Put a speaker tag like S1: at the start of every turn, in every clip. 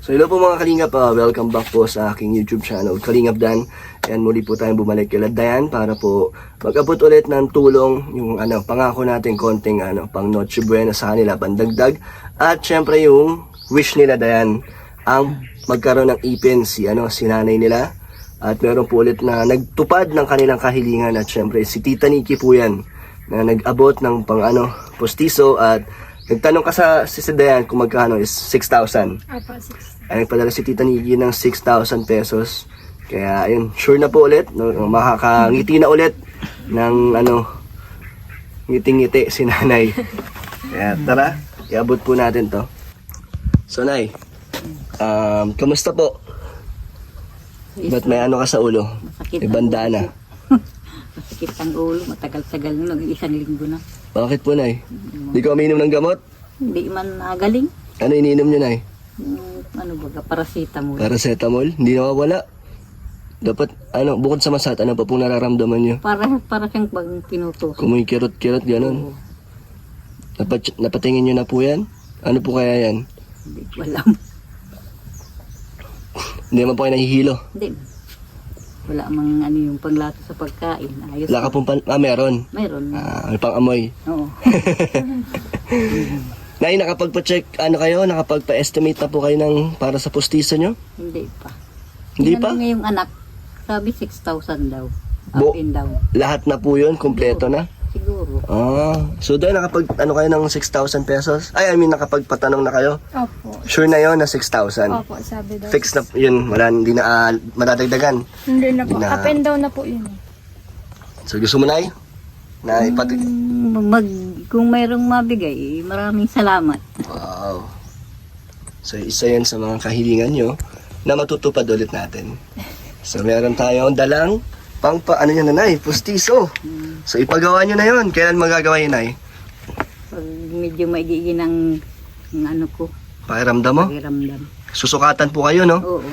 S1: So hello po mga Kalingap, welcome back po sa aking YouTube channel, Kalingap Dan. Ayan, muli po tayong bumalik kila Dayan para po mag-abot ulit ng tulong, yung pangako natin konting pang Noche Buena sa kanila, pandagdag. At syempre yung wish nila Dayan, ang magkaroon ng ipin si nanay nila. At meron po ulit na nagtupad ng kanilang kahilingan at syempre si Tita Nikki po yan na nag-abot ng pang postiso at nagtanong ka si Dayan kung magkano is 6,000.
S2: Apa, 6.
S1: Ay nagpadala si Tita Nikki ng 6,000 pesos. Kaya ayun, sure na po ulit, makakangiti na ulit ng ngiting-ngiti si nanay. Kaya tara, iabot po natin to. So nay, kamusta po? Ba't may ka sa ulo?
S3: Masakit
S1: May bandana.
S3: Masakit ang ulo, matagal-tagal na, isang linggo na.
S1: Bakit po nay? Di ka uminom ng gamot?
S3: Hindi man nagaling.
S1: Ano iniinom nyo nay?
S3: Paracetamol.
S1: Paracetamol? Hindi nawawala? Dapat, bukod sa masat, ano pa pong nararamdaman nyo?
S3: Para siyang pag pinutos.
S1: Kumikirot-kirot, gano'n. Napatingin nyo na po yan? Ano po kaya yan?
S3: Hindi ko alam.
S1: Hindi naman po kayo nahihilo?
S3: Hindi. Wala mang yung panglato sa pagkain. Ayos.
S1: Wala ka pong meron.
S3: Mayroon.
S1: May pang-amoy.
S3: Oo.
S1: Nay, nakapagpa-check, kayo? Nakapagpa-estimate na po kayo para sa postiso nyo?
S3: Hindi pa.
S1: Hindi pa?
S3: Tinanong niya yung anak, sabi 6,000 daw.
S1: Bo-
S3: Up and down.
S1: Lahat na po yun? Kompleto na?
S3: Siguro.
S1: So dahil kayo ng 6,000 pesos? Nakapagpatanong na kayo?
S2: Opo.
S1: Sure na yon na 6,000?
S2: Opo, sabi daw.
S1: Fix na yun, hindi na madadagdagan.
S2: Hindi na po.
S1: Na-
S2: Up and down na po yun.
S1: So gusto mo na na
S3: Kung mayroong mabigay, maraming salamat.
S1: Wow. So isa yan sa mga kahilingan nyo na matutupad ulit natin. So meron tayong dalang nanay, postiso. So ipagawa nyo na yun. Kailan magagawa yun, Nay?
S3: Pag medyo maigigin ang ko,
S1: Pakiramdam mo?
S3: pakiramdam.
S1: Susukatan po kayo, no?
S3: Oo.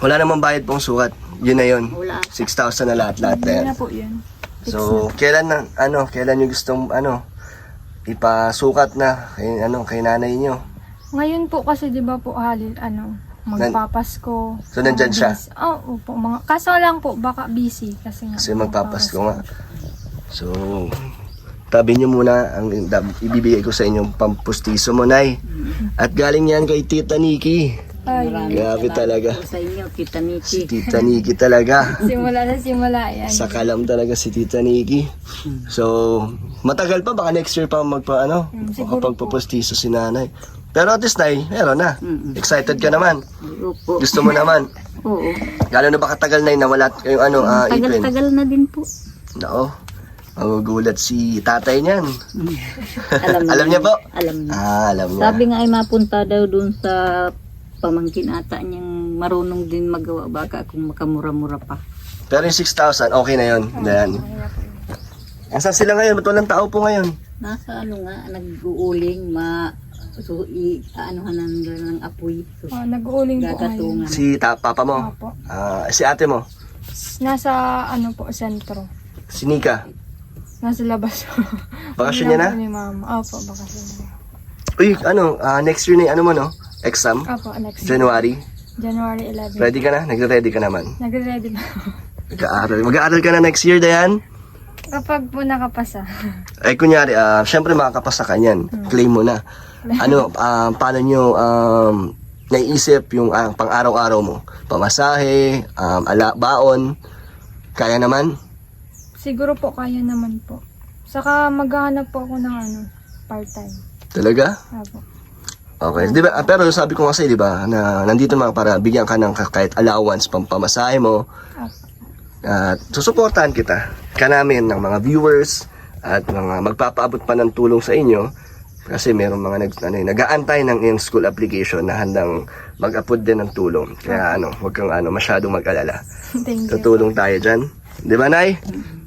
S1: Wala namang bayad pong sukat. Yun na yun.
S3: Wala.
S1: 6,000 na lahat-lahat na
S2: Hindi
S1: yan.
S2: na po yun.
S1: So, kailan nyo gustong, ipasukat na kay nanay nyo?
S2: Ngayon po kasi di ba po magpapasko.
S1: So, nandyan siya?
S2: Oo po. Kaso lang po, baka busy kasi nga.
S1: Kasi magpapasko nga. So, tabi nyo muna ang ibibigay ko sa inyong pampustiso mo, Nay. At galing yan kay Tita Nikki.
S2: Ay,
S1: Grabe talaga.
S3: Po sa inyo, Tita
S1: Si
S3: Nikki.
S1: Tita Nikki talaga.
S2: simula yan.
S1: Sakalam talaga si Tita Nikki. So, matagal pa, baka next year pa
S2: siguro
S1: makapagpapustiso si nanay. Pero at least, Nay, meron na. Excited ka naman.
S3: Opo.
S1: Gusto mo naman.
S3: Oo.
S1: Gano'n na ba katagal, Nay, na wala kayong ipin?
S3: Tagal-tagal na din po.
S1: Nako, magugulat si tatay niyan.
S3: Alam
S1: niya po?
S3: Alam niya.
S1: Alam niya.
S3: Sabi nga ay mapunta daw dun sa pamangkin ata niyang marunong din magawa, baka kung makamura-mura pa.
S1: Pero yung 6,000, okay na yun. Yan. Asan sila ngayon? Ba't walang tao po ngayon?
S3: Nasa nag-uuling, anuhanan ng apoy. So,
S2: Nag-uuling po ngayon.
S3: gagatungan.
S1: Si papa mo?
S2: Opo.
S1: Si ate mo?
S2: Nasa sentro.
S1: Si Nika?
S2: Nasa labas.
S1: Bakasyon niya na?
S2: Ni mama. Opo, bakasyon niya.
S1: Uy, next year na yung no? Exam?
S2: Opo, next
S1: January?
S2: January 11.
S1: Ready ka na? Nagre-ready ka naman?
S2: Nagre-ready na.
S1: Mag-aaral ka na next year, Dayan?
S2: Kapag po nakapasa.
S1: Kunyari, syempre makakapasa ka niyan. Claim mo na. Paano nyo naiisip yung pang-araw-araw mo? Pamasahe, baon, kaya naman?
S2: Siguro po, kaya naman po. Saka maghahanap po ako ng part-time.
S1: Talaga?
S2: Opo.
S1: Okay. Di ba, pero sabi ko kasi, di ba, na nandito naman para bigyan ka ng kahit allowance, pampamasahe mo.
S2: Opo.
S1: At susuportahan kita, namin ng mga viewers at mga magpapaabot pa ng tulong sa inyo kasi meron mga nag-aantay ng iyong school application na handang mag-upload din ng tulong. Kaya huwag kang masyadong mag-alala.
S2: Thank you.
S1: Tutulong tayo dyan. Di ba, Nay?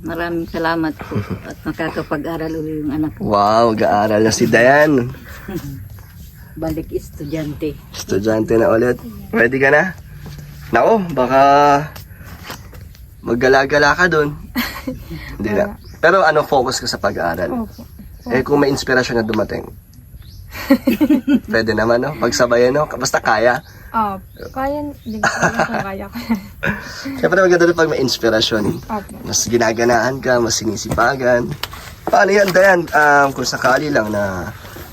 S3: Maraming salamat po at makakapag-aral ulit yung anak ko.
S1: Wow, ga-aral na si Dayan.
S3: Balik estudyante.
S1: Estudyante na ulit. Ready ka na? Nako, baka maggala-gala ka dun. Hindi na. Pero focus ka sa pag-aaral.
S2: Opo.
S1: Kung may inspirasyon na dumating, Pwede naman, no? Pagsabayan, no? Basta kaya.
S2: Kaya, hindi ko alam kung kaya ko.
S1: Siyempre maganda rin pag may inspirasyon.
S2: Opo.
S1: Mas ginaganaan ka, mas sinisipagan. Paano yan, Dayan? Kung sakali lang na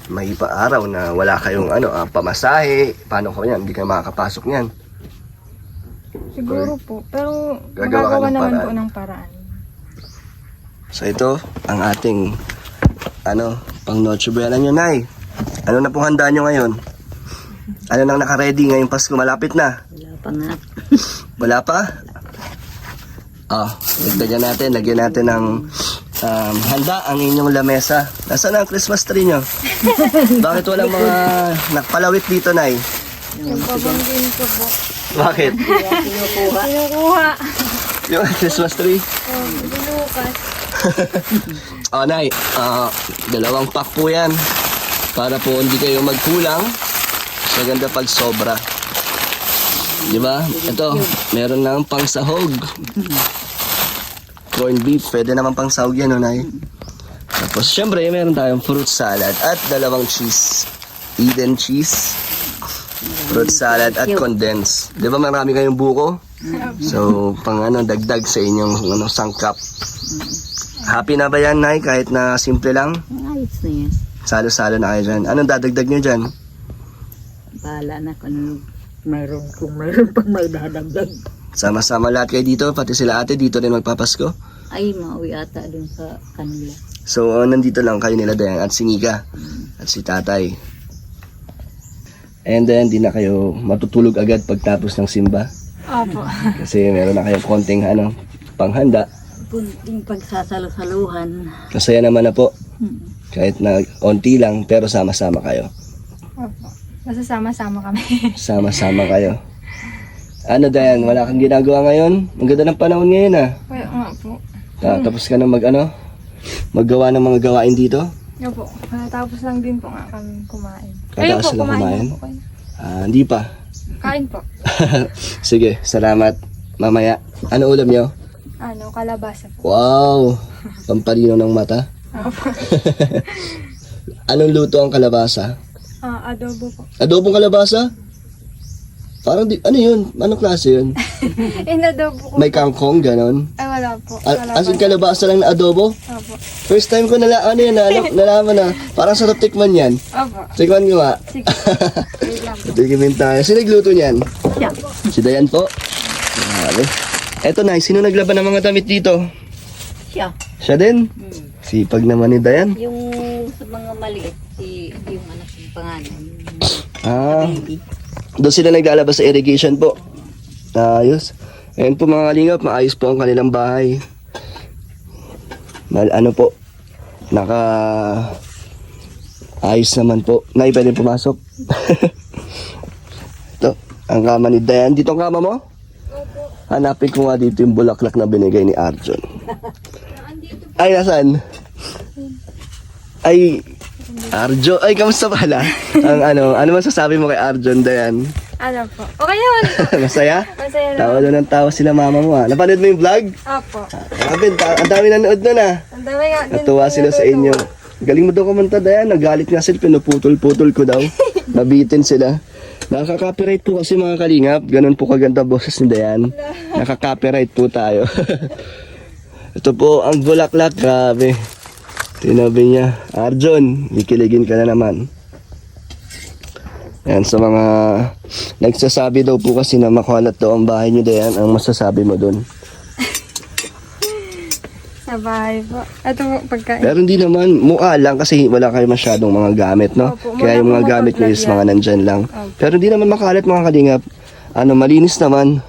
S1: may araw na wala kayong pamasahe, paano ko yan? Hindi kayo makakapasok niyan.
S2: Siguro po. Pero
S1: Gagawa ka
S2: magagawa
S1: ng
S2: naman
S1: paraan.
S2: po ng paraan.
S1: So ito, ang ating pang Noche Buena nyo, Nay. Ano na pong handa nyo ngayon? Ano nang naka-ready ngayong Pasko? Malapit na.
S3: Wala pa nga.
S1: Wala pa? Lagyan natin ng handa ang inyong lamesa. Nasaan ang Christmas tree nyo? Bakit walang mga nakpalawit dito, Nay?
S2: Yung pabangkin ko po.
S1: Bakit?
S2: Kinukuha.
S1: Yung Christmas tree?
S2: Binukas.
S1: Nay, 2 pack po yan. Para po hindi kayo magkulang. Maganda pag sobra. Diba? Ito, meron lang pang sahog. Corned beef, pwede naman pang sahog yan, Nay. Tapos, syempre, meron tayong fruit salad at 2 cheese. Eden cheese, fruit salad at condensed. Diba marami kayong buko? So, pang dagdag sa inyong sangkap. Happy na ba yan, Nay? Kahit na simple lang?
S3: Ayos na yan.
S1: Salo-salo na kayo dyan. Anong dadagdag nyo dyan?
S3: Bahala na kung mayroon pang may dadagdag.
S1: Sama-sama lahat kayo dito, pati sila ate dito rin magpapasko.
S3: Ay, mauwi ata dun sa kanila.
S1: So, nandito lang kayo nila Dayan at si Nika at si tatay. And then, di na kayo matutulog agad pagtapos ng simba.
S2: Opo.
S1: Kasi meron na kayong konting panghanda.
S3: Kunting pagsasalo-saluhan.
S1: Masaya naman na po. Kahit na onti lang, pero sama-sama kayo.
S2: Opo. Basta sama-sama kami.
S1: Sama-sama kayo. Dayan, wala kang ginagawa ngayon? Ang ganda ng panahon ngayon,
S2: Kaya nga po.
S1: Tapos ka na maggawa ng mga gawain dito?
S2: Opo. Tapos lang din po nga kami kumain.
S1: Katapos lang kumain?
S2: na po kayo.
S1: Hindi pa.
S2: Kain po.
S1: Sige, salamat. Mamaya. Ano ulam nyo?
S2: Kalabasa po.
S1: Wow! Pampalino ng mata.
S2: Opo.
S1: Anong luto ang kalabasa?
S2: Adobo po.
S1: Adobong kalabasa? Parang ano yun? Anong klase yun?
S2: Inadobo ko.
S1: May kangkong, ganon?
S2: Ay, wala po.
S1: As in kalabasa lang na adobo?
S2: Opo.
S1: First time ko nalaman na. Parang sarap tikman yan.
S2: Opo.
S1: Tikman ko nga.
S2: Sige. Wait lang po.
S1: Tikimin tayo. Sino nagluto niyan?
S2: Siya.
S1: Si Dayan po. Grabe. Eto na, sino naglaban ng mga damit dito?
S3: Siya.
S1: Siya din? Sipag naman ni Dayan.
S3: Yung sa mga maliit, yung anak ng pangalan. Baby.
S1: Doon sila naglalabas sa irrigation po. Ayos. Ayan po mga kalingap, maayos po ang kanilang bahay. Po, ayos naman po. Nay, pwede pumasok. Ito, ang kama ni Dayan. Dito ang kama mo? Hanapin ko nga dito yung bulaklak na binigay ni Arjon. Ay, nasaan? Ay, Arjo, ay kamusta pala? Ano masasabi mo kay Arjon, Dayan?
S2: Ano po? Okay yun.
S1: Masaya?
S2: Masaya na.
S1: Tawa doon ng tawa sila mama mo ha. Napanood mo yung vlog?
S2: Opo.
S1: Grabe, ang dami nanood nun ha.
S2: Ang dami nga din.
S1: Natuwa sila sa inyo. Galing mo daw kumanta, Dayan. Nagalit nga sila, pinuputol-putol ko daw. Nabitin sila. Nakaka-copyright po kasi mga kalingap. Ganun po kaganda boses ni Dayan. Nakaka-copyright po tayo. Ito po ang bulaklak. Grabe. Tinabi niya, Arjon, ikiligin ka na naman. Yan, sa mga nagsasabi daw po kasi na makuhalat daw ang bahay niyo, Dayan, ang masasabi mo dun?
S2: Sa bahay po. Ito po, pagkain.
S1: Pero hindi naman, mukha lang kasi wala kayo masyadong mga gamit, no?
S2: Opo,
S1: Kaya yung
S2: wala
S1: mga
S2: po
S1: gamit niyo is
S2: mapaglagyan.
S1: mga nandyan lang.
S2: Opo.
S1: Pero hindi naman makalat mga kalingap. Malinis naman.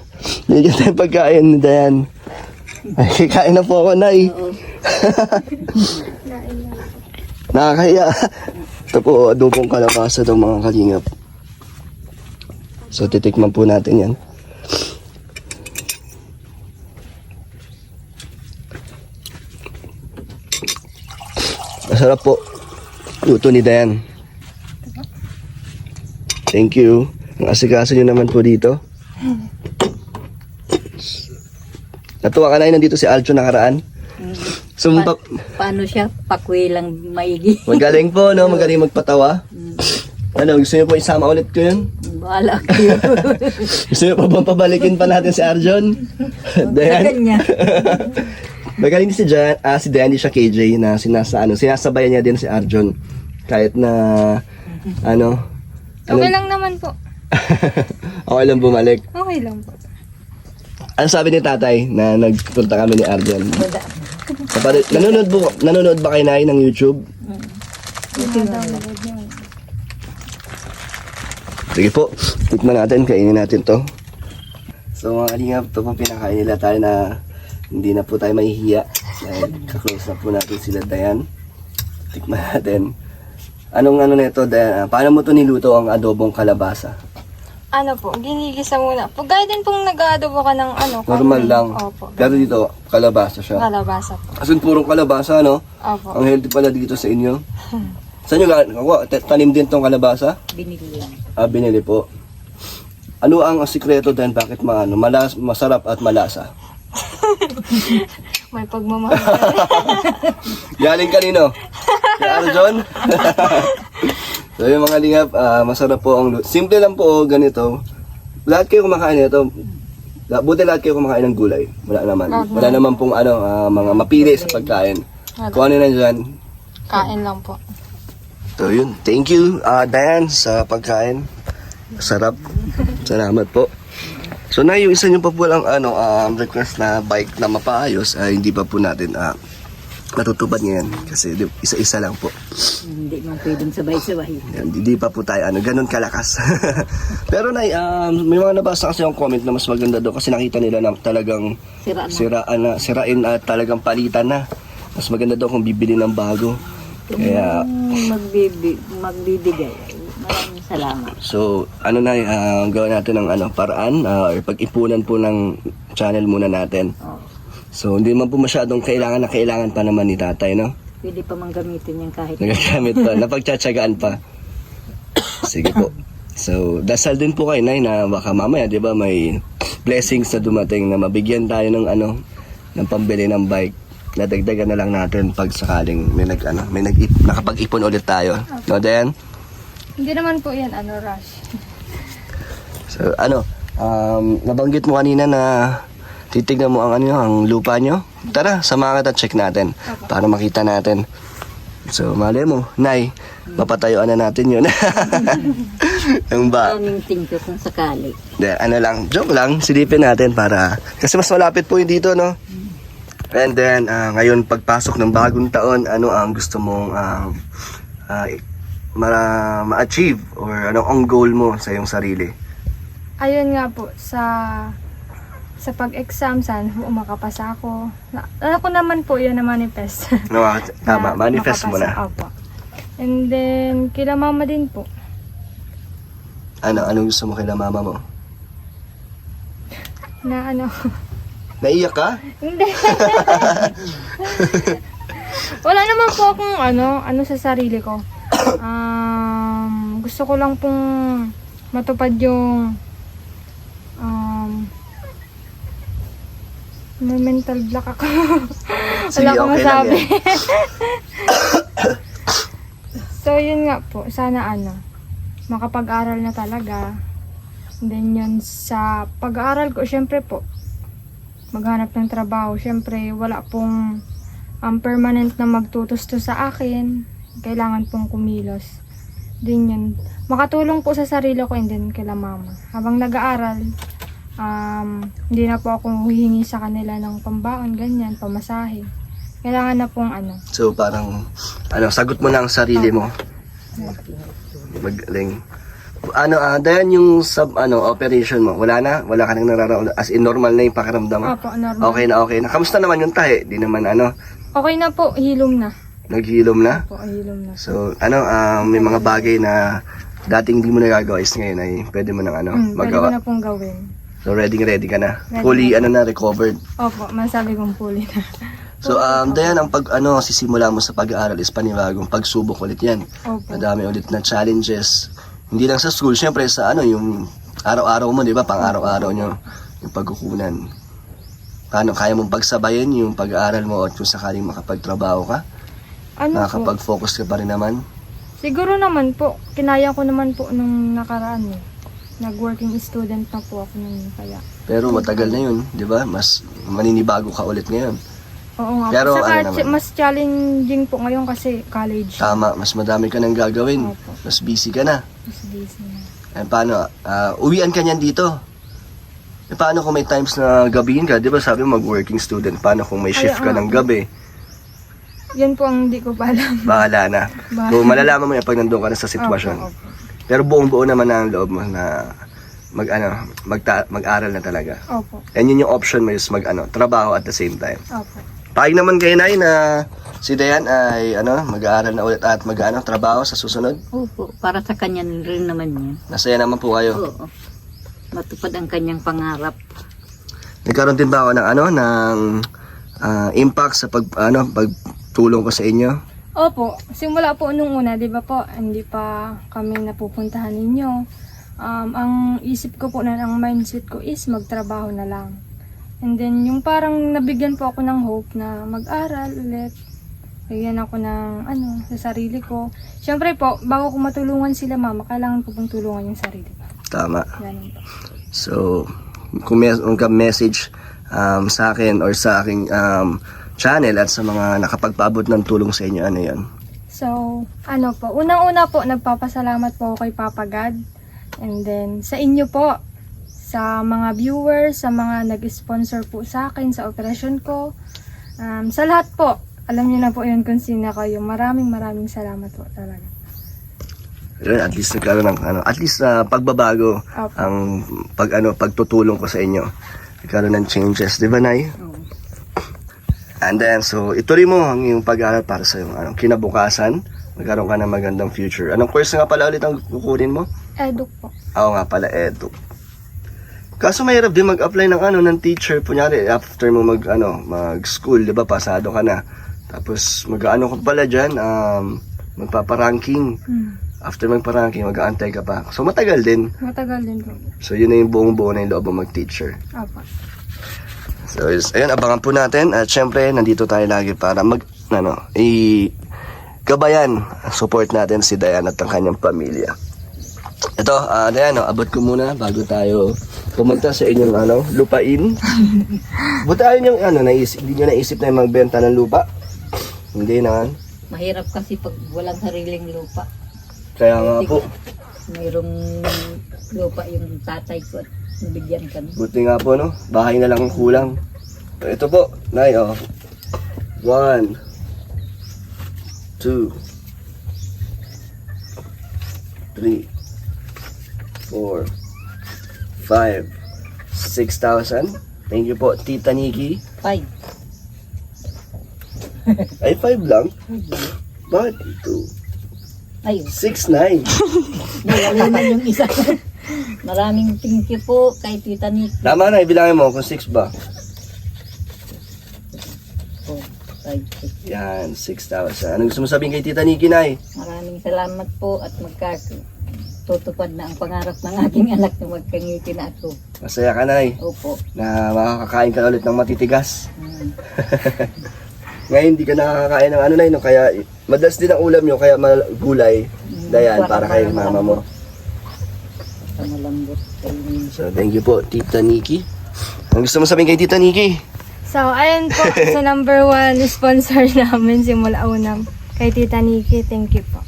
S1: Bigyan tayo pagkain ni Dayan. Ay, kain na po ako, Nay. Nakakahiya. Ito po, adobong kalabasa daw mga kalingap. So, titikman po natin yan. Masarap po. Luto ni Dayan. Thank you. Ang asikaso nyo naman po dito. Natuwa ka na nandito si Aljo nakaraan. Sumpa.
S3: Paano siya? Pakwi lang maigi.
S1: Magaling po, no? Magaling magpatawa. Ano, gusto niyo po isama ulit ko yun?
S3: Bahala kayo.
S1: Gusto niyo pa bang pabalikin pa natin si Arjon? Dayan?
S3: Kanya.
S1: Magaling si Dayan, di siya KJ na sinasabayan niya din si Arjon. Kahit na,
S2: Okay lang naman po.
S1: okay lang bumalik.
S2: Okay lang po.
S1: Ano sabi ni tatay na nagpunta kami ni Arjon?
S3: Wala.
S1: Nanonood ba kayo na ng YouTube?
S2: Download niya.
S1: Sige po, tikman natin, kainin natin to. So mga kalingap, ito po pinakain nila tayo na hindi na po tayo mahihiya. Dahil kaklose na po natin sila Dayan. Tikman natin. Anong nito Dayan? Paano mo to niluto ang adobong kalabasa?
S2: Ano po, ginigisa muna. Pag gaya din pong nag-aadobo ka ng
S1: Normal
S2: karne.
S1: lang.
S2: Opo.
S1: Pero dito, kalabasa siya.
S2: Kalabasa po.
S1: As in, purong kalabasa, no?
S2: Opo.
S1: Ang healthy pala dito sa inyo. Saan nyo tanim din tong kalabasa?
S3: Binili yan.
S1: Binili po. Ano ang sikreto din bakit masarap at malasa?
S2: May pagmamahal.
S1: Galing kanino? Kay Arjon? So yung mga lingap, masarap po ang simple lang po ganito. Lahat kayo kumakain nito. Buti lahat kayo kumakain ng gulay. Wala naman. Wala naman pong mga mapili sa pagkain. Kung ano na dyan.
S2: Kain lang po.
S1: So yun, thank you Dayan sa pagkain. Sarap. Salamat po. So na yung isa nyo pa po lang request na bike na mapaayos ay hindi pa po natin natutupad ngayon kasi isa-isa lang po.
S3: Hindi man pwedeng sabay-sabay.
S1: Hindi pa po tayo ganun kalakas. Pero nay, may mga nabasa kasi yung comment na mas maganda daw kasi nakita nila na talagang sirain at talagang palitan na. Mas maganda daw kung bibili ng bago. Kaya
S3: magbibigay. Maraming salamat.
S1: so gawin natin ng paraan or pag-ipunan po ng channel muna natin.
S3: Oh.
S1: So hindi man po masyadong kailangan pa naman ni tatay, no?
S3: Pwede pa mang gamitin yan kahit.
S1: Nagagamit pa, napagtsatsagaan pa. Sige po. So dasal din po kayo nay na baka mamaya 'di ba may blessings na dumating na mabigyan tayo ng ng pambili ng bike. Nadagdagan na lang natin pag sakaling may nakapag-ipon ulit tayo. No, then?
S2: Hindi naman po yan, rush.
S1: So, nabanggit mo kanina na titignan mo ang lupa nyo. Tara, samahan kita, check natin para makita natin. So, mali mo, Nay, papatayuan na natin yun. Ang ba?
S3: Maraming thank you kung sakali.
S1: Joke lang, silipin natin para, kasi mas malapit po yung dito, no? And then, ngayon pagpasok ng bagong taon, ano ang gusto mong ma-achieve or ang goal mo sa iyong sarili?
S2: Ayun nga po, sa pag-exam, saan makapasa ako. Ako naman po yun na manifest.
S1: No, tama, manifest mo na.
S2: Opo. And then, kila mama din po.
S1: Anong gusto mo kay mama mo?
S2: Na
S1: Naiyak ka?
S2: Hindi. Wala naman po akong sa sarili ko. Gusto ko lang pong matupad yung may mental block ako. Wala akong
S1: okay lang
S2: masabi. So yun nga po, sana makapag-aral na talaga. And then yun sa pag-aaral ko, syempre po, maghanap ng trabaho. Syempre, wala pong permanent na magtutusto sa akin. Kailangan pong kumilos. Din yun. Makatulong po sa sarili ko and then kila mama. Habang nag-aaral, hindi na po ako huhingi sa kanila ng pambaon, ganyan, pamasahe. Kailangan na pong
S1: So parang, sagot mo na ang sarili mo. Magaling. Dahil yung operation mo, wala ka nang nararamdaman, as in normal na yung pakiramdam mo?
S2: Opo, normal.
S1: Okay na. Kamusta naman yung tahi? Di naman
S2: Okay na po, hilom na.
S1: naghilom na?
S2: Opo, hilom na.
S1: So, may mga bagay na dating hindi mo nagagawa is ngayon ay pwede mo nang
S2: Pwede ko
S1: magawa.
S2: na pong gawin.
S1: So, ready ka na.
S2: Ready
S1: Fully,
S2: na.
S1: recovered.
S2: Opo, masabi kong fully na.
S1: So, Dayan, ang sisimula mo sa pag-aaral is panibagong pagsubok ulit yan.
S2: Opo.
S1: Madami ulit na challenges. Hindi lang sa school, syempre sa yung araw-araw mo, di ba? Pang araw-araw nyo, yung pagkukunan. Paano, kaya mong pagsabayin yung pag-aaral mo at kung sakaling makapagtrabaho ka?
S2: Po?
S1: Nakakapag-focus ka pa rin naman?
S2: Siguro naman po, kinaya ko naman po nung nakaraan eh. Nag-working student na po ako nun kaya.
S1: Pero matagal na yun, di ba? Mas maninibago ka ulit ngayon.
S2: Oo nga
S1: Pero
S2: po. Saka
S1: ano naman?
S2: mas challenging po ngayon kasi college.
S1: Tama, mas madami ka nang gagawin.
S2: Opo.
S1: Mas busy ka na.
S2: Mas busy na.
S1: And paano, uwian ka niyan dito? E paano kung may times na gabihin ka? Di ba sabi mo mag-working student, paano kung may shift ka
S2: Kaya,
S1: ng gabi?
S2: Yan po ang hindi ko pa alam.
S1: Bahala na.
S2: Bahala.
S1: So, malalaman mo yan pag nandun ka na sa sitwasyon.
S2: Opo, opo.
S1: Pero buong-buo naman na ang loob mo na mag-aral na talaga.
S2: Opo.
S1: And yun yung option mo is trabaho at the same time.
S2: Opo.
S1: Paig naman kayo, Nay, na si Dayan ay mag-aaral na ulit at trabaho sa susunod.
S3: Opo, para sa kanya rin naman yan.
S1: Nasaya naman po kayo.
S3: Oo. Matupad ang kanyang pangarap.
S1: Nagkaroon din ba ako ng impact sa pagtulong ko sa inyo?
S2: Opo, simula po nung una, di ba po, hindi pa kami napupuntahan ninyo. Ang isip ko po na, ang mindset ko is magtrabaho na lang. And then, yung parang nabigyan po ako ng hope na mag-aral ulit. Bigyan ako ng sa sarili ko. Siyempre po, bago ko matulungan sila mama, kailangan ko pong tulungan yung sarili ko.
S1: Tama.
S2: Ganun po.
S1: So, kung meron ka message sa akin or sa aking channel at sa mga nakapagpaabot ng tulong sa inyo, ano yan?
S2: So, unang-una po, nagpapasalamat po ako kay Papa God. And then, sa inyo po, sa mga viewers, sa mga nag-sponsor po sa akin, sa operasyon ko. Sa lahat po, alam niyo na po yun kung sino kayo. Maraming salamat po talaga.
S1: Yun, at least nagkaroon ng pagbabago
S2: Opo.
S1: ang pagtutulong ko sa inyo. Nagkaroon ng changes, di ba, Nay?
S3: Oo.
S1: And then, so, ituloy mo ang iyong pag-aaral para sa iyong kinabukasan. Magkaroon ka ng magandang future. Anong course nga pala ulit ang kukunin mo?
S2: Eduk po.
S1: Ako nga pala, edu. Kaso mahirap din mag-apply ng teacher. Kunyari, after mo mag-school, di ba, pasado ka na. Tapos, ka pala dyan, magpaparanking. After magparanking, mag-aantay ka pa. So, matagal din.
S2: Matagal din po.
S1: So, yun na yung buong-buo na yung loob mo mag-teacher.
S2: Opo.
S1: So, ayun, abangan po natin. At syempre, nandito tayo lagi para gabayan, support natin si Dayan at ang kanyang pamilya. Ito, Dayan, abot ko muna bago tayo pumunta sa inyong lupain. Buti ayun yung hindi nyo naisip na yung magbenta ng lupa? Hindi naman.
S3: Mahirap kasi pag walang sariling lupa.
S1: Kaya nga po.
S3: Mayroong lupa yung tatay ko at nabigyan kami.
S1: Buti nga po, no? Bahay na lang ang kulang. Ito po, Nay, 1, 2, 3, 4, 5, 6,000. Thank you po, Tita Nikki.
S3: 5.
S1: Ay, 5 lang? Bakit 2?
S3: Ayun.
S1: 6,900.
S3: Nalalaman yung isa. Maraming thank you po kay Tita Nick.
S1: Tama na, ibilangin mo kung 6 ba.
S3: 4, 5, 6.
S1: Yan, 6,000. Anong gusto mo sabihin kay Tita Nikki, Nay?
S3: Maraming salamat po at tutupad na ang pangarap ng aking anak na magkangiti na ako.
S1: Masaya ka, Nay,
S3: Opo.
S1: na makakakain ka ulit ng matitigas.
S3: Mm.
S1: Ngayon, hindi ka nakakakain ng Nay, no? Kaya madalas din ang ulam nyo, kaya gulay. Dayan, para kay mama mo.
S3: Sa malambot.
S1: So, thank you po, Tita Nikki. Ang gusto mo sabihin kay Tita Nikki?
S2: So, ayun po, sa number 1 sponsor namin simula unang kay Tita Nikki. Thank you po.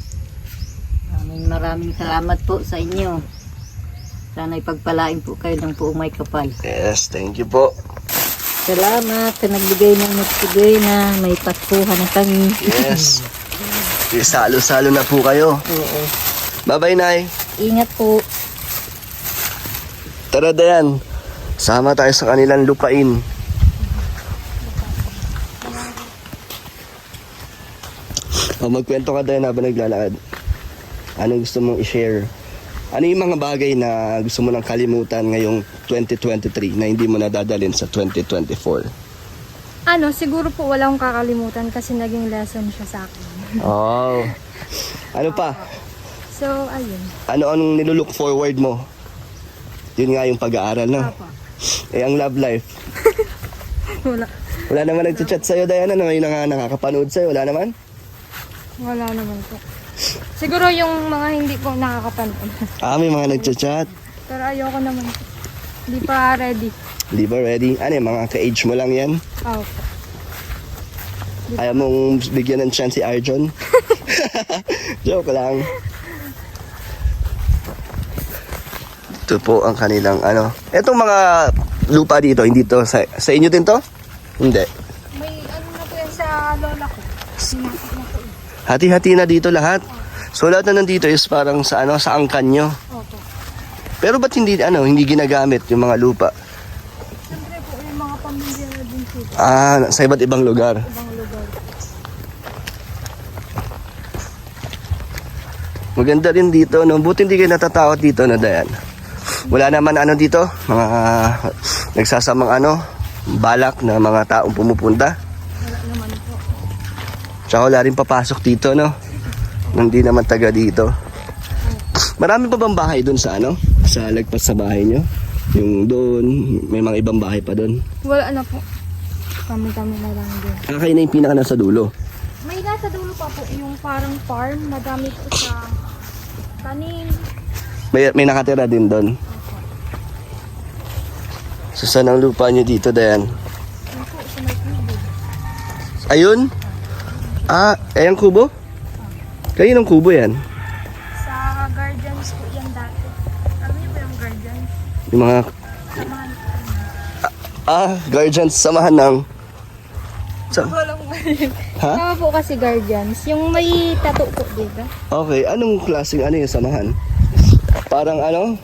S3: Maraming salamat po sa inyo. Sana ipagpalain po kayo ng buong may kapal.
S1: Yes, thank you po.
S3: Salamat sa nagbigay na may paskuhan na kami.
S1: Yes. Salo-salo na po kayo.
S3: Oo.
S1: Bye-bye, Nay.
S3: Ingat po.
S1: Tara, Dayan. Sama tayo sa kanilang lupain. Magkwento ka, Dayan, habang naglalakad. Anong gusto mong i-share? Ano yung mga bagay na gusto mo nang kalimutan ngayong 2023 na hindi mo nadadalhin sa 2024?
S2: Siguro po wala akong kakalimutan kasi naging lesson siya sa akin.
S1: Oh. Ano pa?
S2: So, ayun.
S1: Ano ang nilulook forward mo? Yun nga yung pag-aaral, no?
S2: Papa.
S1: Ang love life.
S2: Wala.
S1: Wala naman nagchat sa'yo, Diana, na ngayon na nga nakakapanood sa'yo. Wala naman?
S2: Wala naman po. Siguro yung mga hindi po nakakapanood.
S1: May mga nagchat-chat.
S2: Pero ayoko naman po. Hindi pa ready.
S1: Di ba ready? Ano yung mga ka-age mo lang yan?
S2: Opo.
S1: Ayaw mong bigyan ng chance si Arjon? Joke lang. Ito po ang kanilang ano. Etong mga lupa dito, hindi to. Sa inyo din to? Hindi.
S2: May ano na po yan sa lola ko. Sinakit na po.
S1: Hati-hati na dito lahat. So lahat na nandito is parang sa ano, sa angkan nyo.
S2: Opo.
S1: Pero ba't hindi hindi ginagamit yung mga lupa?
S2: Siyempre po yung mga pamilya na din po.
S1: Sa iba't ibang lugar.
S2: Ibang lugar.
S1: Maganda rin dito, no? Buti hindi kayo natatakot dito, no, Dayan? Wala naman ano dito, mga nagsasamang balak na mga taong pumupunta.
S2: Wala naman po.
S1: Tsaka wala rin papasok dito, no? Hindi naman taga dito. Marami pa bang bahay doon sa sa lagpas sa bahay nyo? Yung doon, may mga ibang bahay pa doon.
S2: Wala na po. Kami-kami na lang din.
S1: Kayo na yung pinaka nasa dulo.
S2: May nasa dulo pa po yung parang farm. Madami po sa tanim.
S1: May nakatira din doon. So saan ang lupa nyo dito, Dayan?
S2: Yun po, sa may kubo.
S1: Ayun? Ang kubo? Kayo ng kubo yan?
S2: Sa Guardians po yan dati. Alam niyo ba yung Guardians?
S1: Yung mga
S2: Samahan po.
S1: guardians, samahan ng...
S2: Walang Guardians.
S1: Ha?
S2: Tama po kasi Guardians. Yung may tattoo po, diba?
S1: Okay, anong klaseng yung samahan? Parang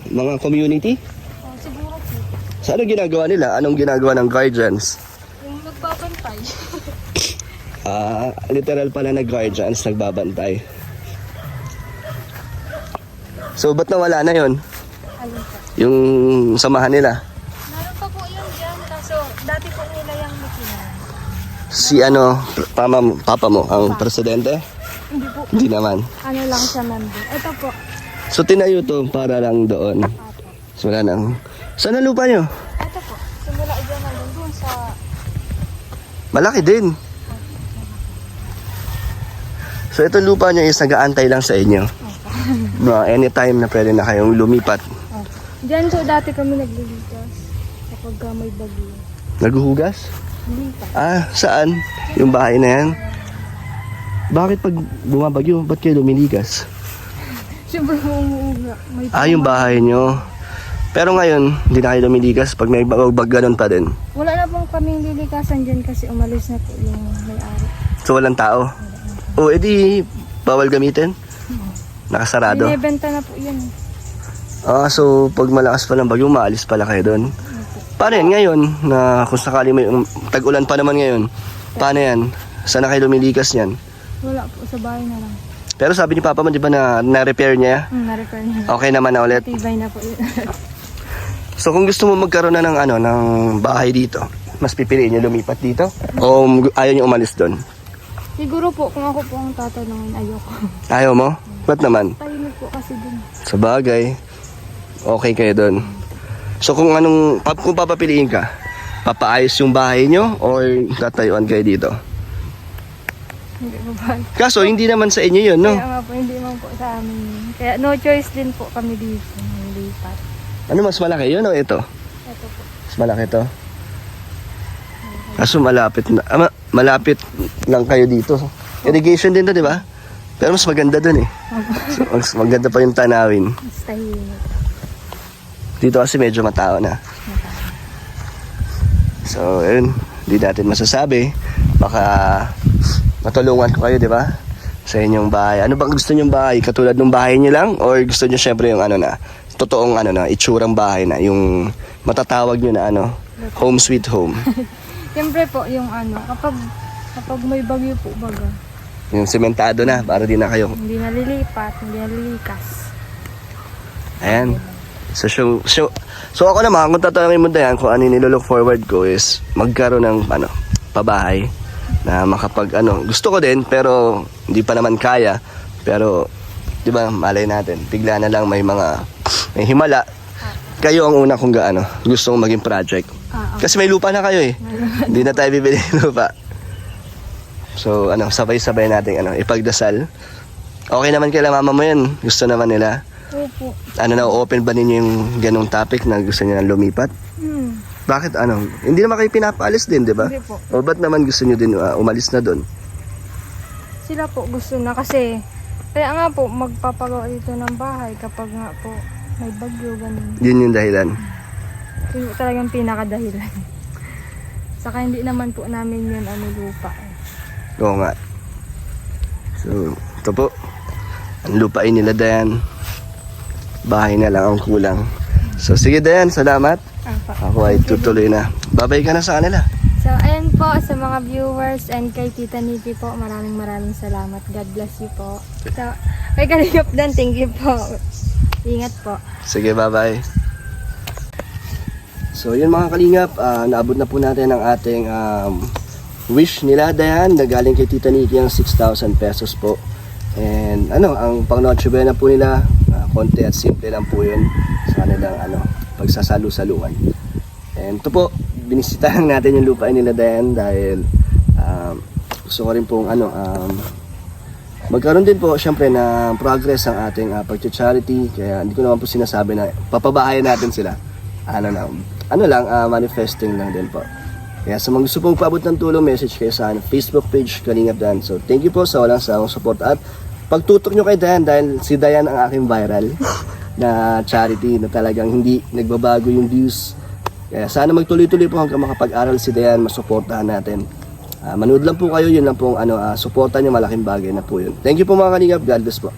S1: mga community?
S2: Oh, siguro po.
S1: So ano ginagawa nila? Anong ginagawa ng guardians?
S2: Yung nagbabantay.
S1: Literal pala na guardians, nagbabantay. So ba't nawala na yon?
S2: Ayun po.
S1: Yung samahan nila?
S2: Meron pa po yun dyan. Kaso dati po nila yung nakinan.
S1: Si papa mo, ang presidente?
S2: Hindi po.
S1: Hindi naman.
S2: Ano lang siya member. Ito po.
S1: So tinayo to para lang doon. So wala nang... Saan ang lupa nyo?
S2: Ito po. Simula dyan hanggang doon sa...
S1: Malaki din. So ito lupa nyo is nag-aantay lang sa inyo. No, anytime na pwede na kayong lumipat.
S2: Diyan po dati kami naglilitas. Kapag may bagyo.
S1: Naghuhugas?
S2: Lipas.
S1: Saan? Yung bahay na yan? Bakit pag bumabagyo, ba't kayo lumiligas?
S2: Siyempre umuuga. May
S1: Yung bahay nyo. Pero ngayon, hindi na kayo lumiligas pag may ganun pa din.
S2: Wala na pong kaming lilikasan dyan kasi umalis na po yung may-ari.
S1: So walang tao. O, edi bawal gamitin? Nakasarado.
S2: Binibenta na po yan.
S1: So pag malakas pa ng bagyo, maalis pala kayo doon. Paano yan ngayon? Na kung sakali may tag-ulan pa naman ngayon, paano yan? Saan na kayo lumiligas yan?
S2: Wala po, sa bahay na lang.
S1: Pero sabi ni Papa mo, di ba na-repair niya?
S2: Na-repair niya.
S1: Okay naman na ulit.
S2: Tibay na po yun.
S1: So kung gusto mo magkaroon na ng bahay dito, mas pipiliin niyo lumipat dito? O ayaw niyo umalis doon?
S2: Siguro po, kung ako po ang tatanungin, ayoko.
S1: Ayaw mo? Ba't naman?
S2: Tahimik po kasi dun.
S1: Sa bagay, okay kayo doon. So kung papapiliin ka, papaayos yung bahay niyo or tatayuan kayo dito?
S2: Hindi po ba?
S1: Kaso hindi naman sa inyo yun, no?
S2: Kaya nga po, hindi man po sa amin. Kaya no choice din po kami dito. Lipat.
S1: Ano mas malaki yun o ito?
S2: Ito po.
S1: Mas malaki to. Kaso malapit na, malapit lang kayo dito. Irrigation din to, di ba? Pero mas maganda dun eh. So, mas maganda pa yung tanawin.
S2: Mas tahimik.
S1: Dito kasi medyo matao na. So, yun. Hindi natin masasabi. Baka matulungan ko kayo, di ba? Sa inyong bahay. Ano bang gusto nyong bahay? Katulad ng bahay niyo lang? Or gusto nyo syempre yung totoong itsurang bahay na? Yung matatawag nyo na home sweet home.
S2: Siyempre po, yung kapag may bagyo po baga,
S1: Yung sementado na, para di na kayo.
S2: hindi nalilipat, hindi nalilikas.
S1: Ayan. So ako naman, kung tatanungin mo Dayan, kung ano yung nilolook forward ko is magkaroon ng pabahay na gusto ko din pero hindi pa naman kaya. Pero di ba, malay natin, bigla na lang may himala. Kayo ang una kung gusto kong maging project. Kasi may lupa na kayo eh. Hindi na tayo bibili ng lupa. So sabay-sabay natin ipagdasal Okay naman kay mama mo yan. Gusto naman nila.
S2: Opo.
S1: Ano na, open ba ninyo yung ganong topic na gusto niyo na lumipat? Bakit ano? Hindi naman kayo pinapaalis din, di ba?
S2: Hindi po.
S1: O ba't naman gusto niyo din umalis na doon?
S2: Sila po gusto na kasi kaya nga po magpapagawa dito ng bahay kapag nga po may bagyo ganun.
S1: Yun yung dahilan.
S2: Yun po talagang pinakadahilan. Saka hindi naman po namin yun lupa.
S1: Oo nga. So, ito po. Ang lupain nila, Dayan. Bahay na lang ang kulang. So, sige, Dayan. Salamat. Ako ay tutuloy na. Babay ka na sa kanila.
S2: So, ayan po sa mga viewers and kay Tita Nikki po, maraming salamat. God bless you po. So, kay Kalingap Dan, thank you po. Ingat po.
S1: Sige, bye-bye. So, yun mga kalingap, naabot na po natin ang ating wish nila, Dayan, na galing kay Tita Nikki ang 6,000 pesos po. And ang pang Noche Buena po nila, konti at simple lang po yun sa kanilang pagsasalu-saluan. And ito po, binisitahan natin yung lupain nila, Dayan, dahil gusto ko rin pong magkaroon din po syempre na progress ang ating pag-charity, kaya hindi ko naman po sinasabi na papabahayan natin sila. Manifesting lang din po. Kaya sa mga gusto pong paabot ng tulong, message kayo sa Facebook page Kalingap Dan. So thank you po sa walang sawang support at pagtutok nyo kay Dayan, dahil si Dayan ang aking viral na charity na talagang hindi nagbabago yung views. Kaya sana magtuloy-tuloy po hanggang makapag-aral si Dayan, masuportahan natin. Manood lang po kayo, yun lang pong supportan nyo, malaking bagay na po yun. Thank you po mga Kalingap, God bless po.